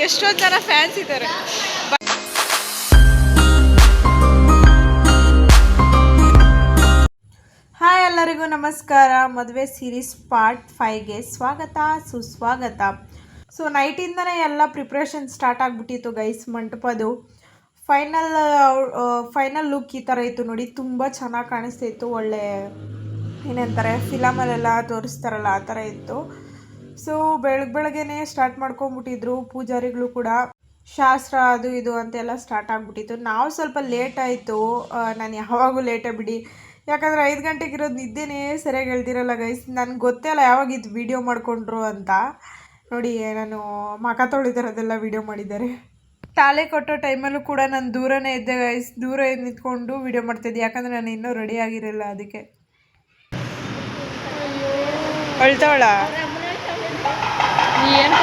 ಎಷ್ಟೊಂದು ಜನ ಫ್ಯಾನ್ಸ್ ಇದ್ದಾರೆ. ಹಾಯ್ ಎಲ್ಲರಿಗೂ ನಮಸ್ಕಾರ. ಮದುವೆ ಸೀರೀಸ್ ಪಾರ್ಟ್ 5ಗೆ ಸ್ವಾಗತ ಸುಸ್ವಾಗತ. ಸೊ ನೈಟಿಂದನೇ ಎಲ್ಲ ಪ್ರಿಪ್ರೇಷನ್ ಸ್ಟಾರ್ಟ್ ಆಗಿಬಿಟ್ಟಿತ್ತು ಗೈಸ್. ಮಂಟಪದು ಫೈನಲ್ ಲುಕ್ ಈ ಥರ ಇತ್ತು ನೋಡಿ. ತುಂಬ ಚೆನ್ನಾಗಿ ಕಾಣಿಸ್ತಿತ್ತು. ಒಳ್ಳೆ ಏನಂತಾರೆ ಫಿಲಮಲ್ಲೆಲ್ಲ ತೋರಿಸ್ತಾರಲ್ಲ ಆ ಥರ ಇತ್ತು. ಸೊ ಬೆಳಗ್ಗೆನೇ ಸ್ಟಾರ್ಟ್ ಮಾಡ್ಕೊಂಬಿಟ್ಟಿದ್ರು ಪೂಜಾರಿಗಳು ಕೂಡ. ಶಾಸ್ತ್ರ ಅದು ಇದು ಅಂತೆಲ್ಲ ಸ್ಟಾರ್ಟ್ ಆಗಿಬಿಟ್ಟಿತ್ತು. ನಾವು ಸ್ವಲ್ಪ ಲೇಟ್ ಆಯಿತು. ನಾನು ಯಾವಾಗೂ ಲೇಟೇ ಬಿಡಿ, ಯಾಕಂದರೆ 5 ಗಂಟೆಗೆ ಇರೋದು ನಿದ್ದೆನೇ ಸರಿಯಾಗಿ ಹೇಳ್ತಿರಲ್ಲ ಗೈಸ್. ನನಗೆ ಗೊತ್ತೇ ಇಲ್ಲ ಯಾವಾಗ ಇದು ವೀಡಿಯೋ ಮಾಡಿಕೊಂಡ್ರು ಅಂತ. ನೋಡಿ ನಾನು ಮಖ ತೊಳಿದಿರೋದೆಲ್ಲ ವೀಡಿಯೋ ಮಾಡಿದ್ದಾರೆ. ತಾಳೆ ಕೊಟ್ಟೋ ಟೈಮಲ್ಲೂ ಕೂಡ ನಾನು ದೂರನೇ ಇದ್ದೆ ಗೈಸ್. ದೂರ ನಿಂತ್ಕೊಂಡು ವೀಡಿಯೋ ಮಾಡ್ತಿದ್ದೆ, ಯಾಕಂದರೆ ನಾನು ಇನ್ನೂ ರೆಡಿ ಆಗಿರಲಿಲ್ಲ. ಅದಕ್ಕೆ ಅಳ್ತಾವಳ ಏನು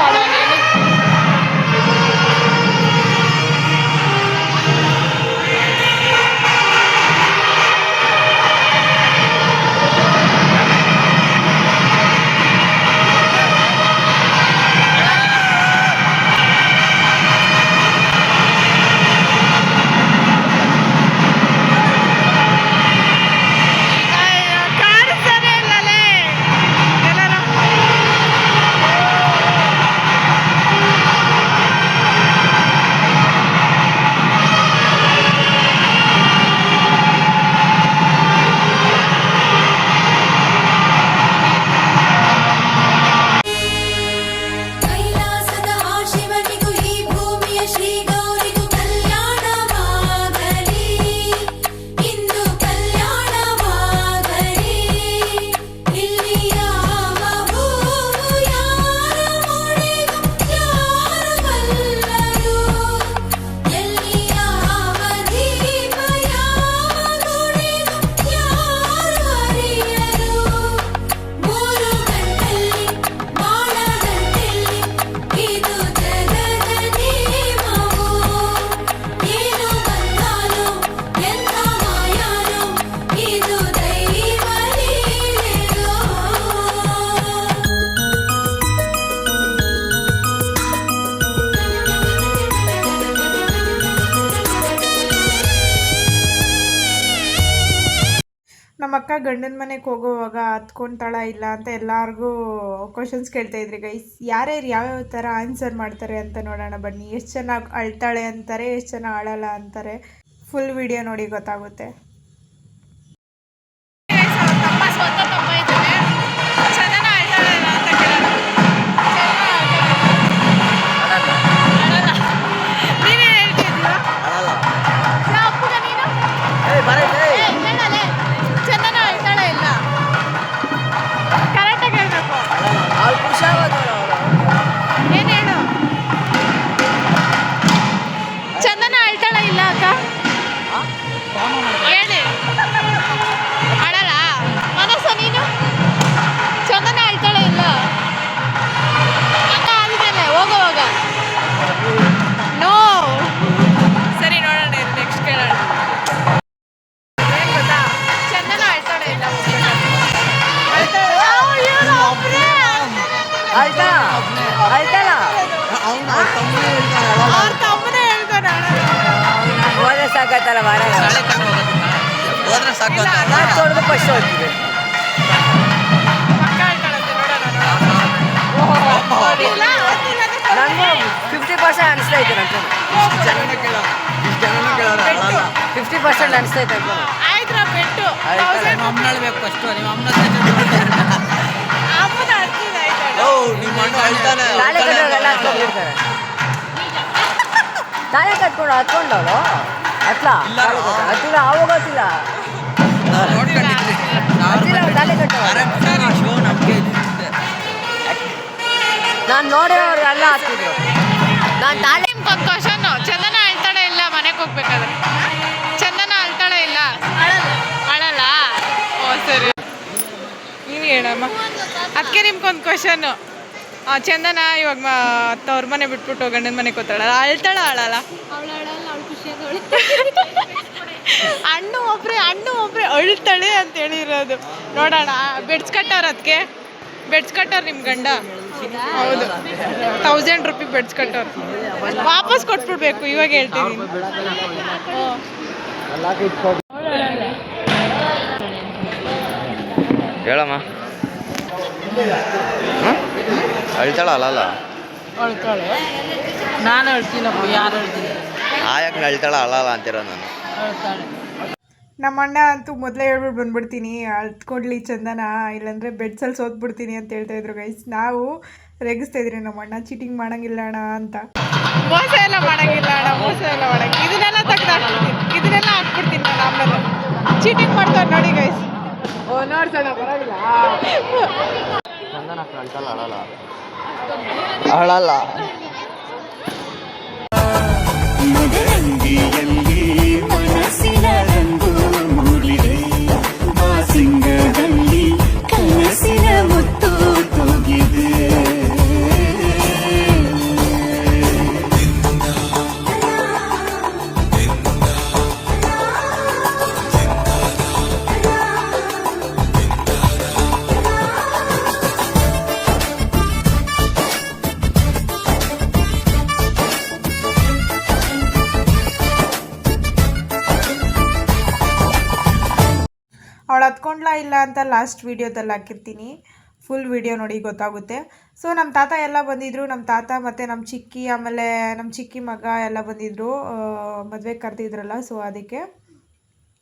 ನಮ್ಮ ಅಕ್ಕ ಗಂಡನ ಮನೆಗೆ ಹೋಗೋವಾಗ ಹತ್ಕೊತಾಳ ಇಲ್ಲ ಅಂತ ಎಲ್ಲರಿಗೂ ಕ್ವಶನ್ಸ್ ಕೇಳ್ತಾಯಿದ್ರಿ ಗೈಸ್. ಯಾರ್ಯಾರು ಯಾವ್ಯಾವ ಥರ ಆನ್ಸರ್ ಮಾಡ್ತಾರೆ ಅಂತ ನೋಡೋಣ ಬನ್ನಿ. ಎಷ್ಟು ಚೆನ್ನಾಗಿ ಅಳ್ತಾಳೆ ಅಂತಾರೆ, ಎಷ್ಟು ಚೆನ್ನಾಗಿ ಅಳಲ್ಲ ಅಂತಾರೆ. ಫುಲ್ ವಿಡಿಯೋ ನೋಡಿ ಗೊತ್ತಾಗುತ್ತೆ. ಸಾಕತ್ತಲ್ಲ ಹೋದ್ರೆ ಸಾಕು ತೊಳೆದು ಫಸ್ಟ್ ಹೋಗ್ತೀವಿ. ನನಗೂ 50% ಅನಿಸ್ತೈತೆ. ನಂಗೆ 50% ಅನಿಸ್ತೈತೆ. ತಾಳೆ ಕಟ್ಕೊಂಡು ಹತ್ಕೊಂಡವಳು ಅಟ್ಲ ಹತ್ತಿಲ್ಲ, ಆವಾಗ ಗೊತ್ತಿಲ್ಲ. ನಾನು ನೋಡೋರು ಎಲ್ಲ ಹತ್ತಿದ್ರು. ನಾನು ತಾಳೆ ಒಂದು ಕ್ವಶನ್, ಚಂದನ ಅಳ್ತಾಳೆ ಇಲ್ಲ ಮನೆಗೆ ಹೋಗ್ಬೇಕಾದ್ರೆ? ಚಂದನ ಅಳ್ತಾಳೆ ಇಲ್ಲ, ಅಳಲ್ಲ? ಓ ಸರಿ, ನೀವು ಹೇಳಮ್ಮ. ಅದಕ್ಕೆ ನಿಮ್ಗೊಂದು ಕ್ವಶನ್ನು. ಚಂದನ ಇವಾಗ ತವ್ರ ಮನೆ ಬಿಟ್ಬಿಟ್ಟು ಗಂಡನ ಮನೆಗೆ ಹೋಗ್ತಾಳ, ಅಳ್ತಾಳ ಅಳಲ್ಲ? ಹಣ್ಣು ಒಬ್ರೆ ಅಳ್ತಾಳೆ ಅಂತ ಹೇಳಿರೋದು. ನೋಡೋಣ. ಬೆಡ್ಸ್ ಕಟ್ಟವ್ರ, ಅದಕ್ಕೆ ಬೆಡ್ಸ್ ಕಟ್ಟವ್ರು ನಿಮ್ಮ ಗಂಡ. ಹೌದು 1000 ರೂಪಾಯಿ ಬೆಡ್ಸ್ಕೊಟ್ಟವ್ರು ವಾಪಸ್ ಕೊಟ್ಬಿಡ್ಬೇಕು ಇವಾಗ ಹೇಳ್ತಿದ್ದೀನಿ. ಹೇಳಮ್ಮ ಅಳ್ತಾಳ ಅಲ್ಲ ಅಳ್ತಾಳೆ. ನಾನು ಅಳ್ತೀನಪ್ಪ, ಯಾರು ಅಳ್ತೀನಿ? ಯಾಕೆ ಅಳ್ತಾಳ ಅಲ್ಲ ಅಂತೀರ ನಾನು. ಅಳ್ತಾಳೆ. ನಮ್ಮ ಅಣ್ಣ ಅಂತೂ ಮೊದಲೇ ಹೇಳ್ಬಿಟ್ಟು ಬಂದ್ಬಿಡ್ತೀನಿ ಅಳ್ತ್ಕೊಡ್ಲಿ ಚಂದನ, ಇಲ್ಲಾಂದರೆ ಬೆಡ್ಸಲ್ಲಿ ಸೋತ್ಬಿಡ್ತೀನಿ ಅಂತ ಹೇಳ್ತಾ ಇದ್ರು ಗೈಸ್. ನಾವು ರೇಗಿಸ್ತಾ ಇದ್ರಿ ನಮ್ಮ ಅಣ್ಣ ಚೀಟಿಂಗ್ ಮಾಡಂಗಿಲ್ಲ ಅಣ್ಣ ಅಂತ. ಮೋಸ ಎಲ್ಲ ಮಾಡಂಗಿಲ್ಲ ಅಣ್ಣ, ಮೋಸ ಎಲ್ಲ ಮಾಡಂಗಿಲ್ಲ. ಇದನ್ನೆಲ್ಲ ತೆಗ್ದಾಕ್ಬಿಡ್ತೀನಿ, ಇದನ್ನೆಲ್ಲ ಹಾಕ್ಬಿಡ್ತೀನಿ ನಾನು ಆಮೇಲೆ. ಚೀಟಿಂಗ್ ಮಾಡ್ತಾರೆ ನೋಡಿ ಗೈಸ್. ನೋಡ್ಸೋಣ ಪರವಾಗಿಲ್ಲ. ಚಂದನ ಅಳ್ತಾಳ ಅಳಲ್ಲ. ಮದರಂಗಿಯಲ್ಲಿ ಮನಸ್ಸಿನ ರಂಗು ಮೂಡಿದೆ, ಬಾಸಿಂಗದಲ್ಲಿ ಕನಸಿನ ಮುತ್ತು ತೂಗಿದೆ. ಅವಳು ಹತ್ಕೊಂಡ್ಲಾ ಇಲ್ಲ ಅಂತ ಲಾಸ್ಟ್ ವೀಡಿಯೋದಲ್ಲಿ ಹಾಕಿರ್ತೀನಿ, ಫುಲ್ ವೀಡಿಯೋ ನೋಡಿ ಗೊತ್ತಾಗುತ್ತೆ. ಸೊ ನಮ್ಮ ತಾತ ಎಲ್ಲ ಬಂದಿದ್ದರು, ನಮ್ಮ ತಾತ ಮತ್ತು ನಮ್ಮ ಚಿಕ್ಕಿ, ಆಮೇಲೆ ನಮ್ಮ ಚಿಕ್ಕಿ ಮಗ ಎಲ್ಲ ಬಂದಿದ್ದರು, ಮದುವೆಗೆ ಕರೆದಿದ್ರಲ್ಲ. ಸೊ ಅದಕ್ಕೆ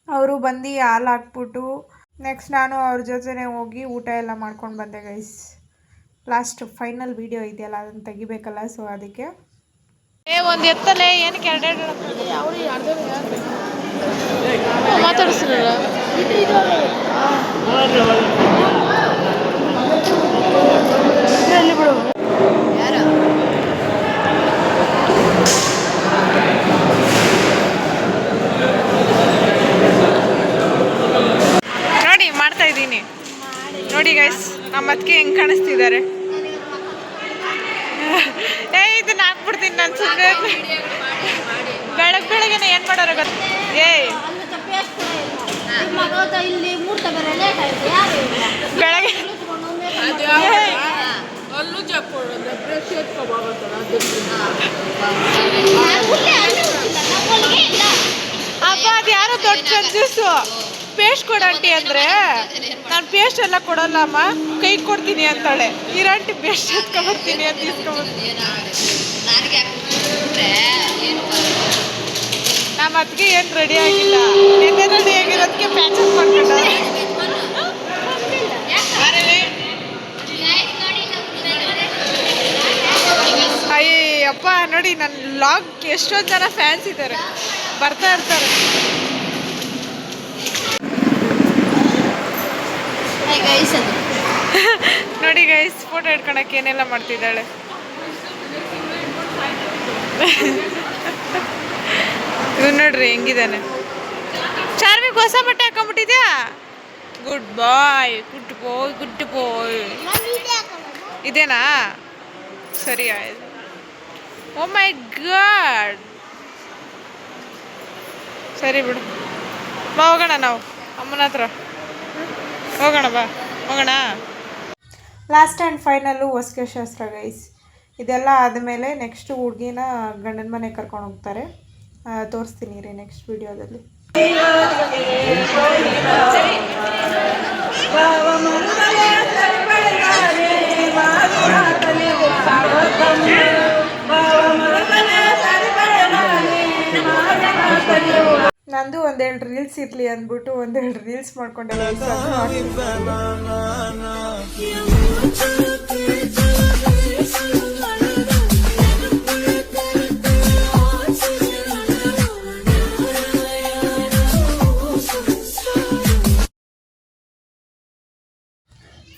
ಅವರು ಬಂದು ಹಾಲು ಹಾಕ್ಬಿಟ್ಟು ನೆಕ್ಸ್ಟ್ ನಾನು ಅವ್ರ ಜೊತೆನೇ ಹೋಗಿ ಊಟ ಎಲ್ಲ ಮಾಡ್ಕೊಂಡು ಬಂದೆ ಗೈಸ್. ಲಾಸ್ಟ್ ಫೈನಲ್ ವೀಡಿಯೋ ಇದೆಯಲ್ಲ ಅದನ್ನು ತೆಗಿಬೇಕಲ್ಲ, ಸೊ ಅದಕ್ಕೆ ಒಂದು ಎತ್ತಲೆ ಏನಕ್ಕೆ ಎರಡೆರಡು ಮಾತಾಡಿಸ್ರಲ್ಲ. ನೋಡಿ ಮಾಡ್ತಾ ಇದ್ದೀನಿ ನೋಡಿ ಗೈಸ್, ನಮ್ಮ ಅದಕ್ಕೆ ಹೆಂಗೆ ಕಾಣಿಸ್ತಿದ್ದಾರೆ. ಇದನ್ನ ಹಾಕ್ಬಿಡ್ತೀನಿ ನಾನು ಸುಮ್ಮನೆ. ಬೆಳಗ್ಗೆ ಏನು ಮಾಡೋರು ಗೊತ್ತ? ಬೆಳಗ್ಗೆ ಅಪ್ಪ ಅದು ಯಾರೋ ದೊಡ್ಡ ಕಂಜೂಸು ಪೇಸ್ಟ್ ಕೊಡಂಟಿ ಅಂದರೆ ನಾನು ಪೇಸ್ಟ್ ಎಲ್ಲ ಕೊಡಲ್ಲ ಅಮ್ಮ, ಕೈ ಕೊಡ್ತೀನಿ ಅಂತಾಳೆ. ಇರಂಟಿ ಪೇಸ್ಟ್ ಎತ್ಕೊಬರ್ತೀನಿ ಅಂತ ಇಸ್ಕೊಬರ್ತೀನಿ. ನಮ್ಮ ಅದಕ್ಕೆ ಏನು ರೆಡಿ ಆಗಿಲ್ಲ, ನಿನ್ನೆ ರೆಡಿ ಆಗಿರೋದಕ್ಕೆ ಪ್ಯಾಚಪ್ ಮಾಡ್ಕೊಂಡ. ಅಯ್ಯಪ್ಪ ನೋಡಿ ನನ್ನ ಲಾಗ್ ಎಷ್ಟೊಂದು ಜನ ಫ್ಯಾನ್ಸ್ ಇದ್ದಾರೆ, ಬರ್ತಾ ಇರ್ತಾರೆ. ನೋಡಿ ಗೈಸ್, ಫೋಟೋ ಇಟ್ಕೊಳಕ್ಕೆ ಏನೆಲ್ಲ ಮಾಡ್ತಿದ್ದಾಳೆ. ಇವ್ ನೋಡ್ರಿ ಹೆಂಗಿದ್ದಾನೆ. ಚಾರ್ವಿಗೆ ಹೊಸ ಬಟ್ಟೆ ಹಾಕೊಂಡ್ಬಿಟ್ಟಿದ್ಯಾ? ಗುಡ್ ಬಾಯ್, ಗುಡ್ ಬಾಯ್, ಗುಡ್ ಬಾಯ್. ಇದೇನಾ? ಸರಿ ಆಯ್ತು. ಓ ಮೈ ಗಾಡ್, ಸರಿ ಬಿಡು, ಬಾ ಹೋಗೋಣ, ನಾವು ಅಮ್ಮನ ಹತ್ರ ಹೋಗೋಣ, ಬಾ ಹೋಗೋಣ. ಲಾಸ್ಟ್ ಆ್ಯಂಡ್ ಫೈನಲ್ಲು ಹೊಸ್ಕೆ ಶಾಸ್ತ್ರ ಗೈಸ್. ಇದೆಲ್ಲ ಆದಮೇಲೆ ನೆಕ್ಸ್ಟು ಹುಡುಗಿನ ಗಂಡನ ಮನೆಗೆ ಕರ್ಕೊಂಡು ಹೋಗ್ತಾರೆ. ತೋರಿಸ್ತೀನಿ ರೀ ನೆಕ್ಸ್ಟ್ ವಿಡಿಯೋದಲ್ಲಿ. ನಂದು ಒಂದೆರಡು ರೀಲ್ಸ್ ಇರಲಿ ಅಂದ್ಬಿಟ್ಟು ಒಂದೆರಡು ರೀಲ್ಸ್ ಮಾಡ್ಕೊಂಡೆ.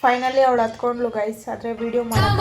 ಫೈನಲಿ ಅವಳು ಹತ್ಕೊಂಡ್ಲು ಗೈಸ್, ಆದರೆ ವಿಡಿಯೋ ಮಾಡೋದು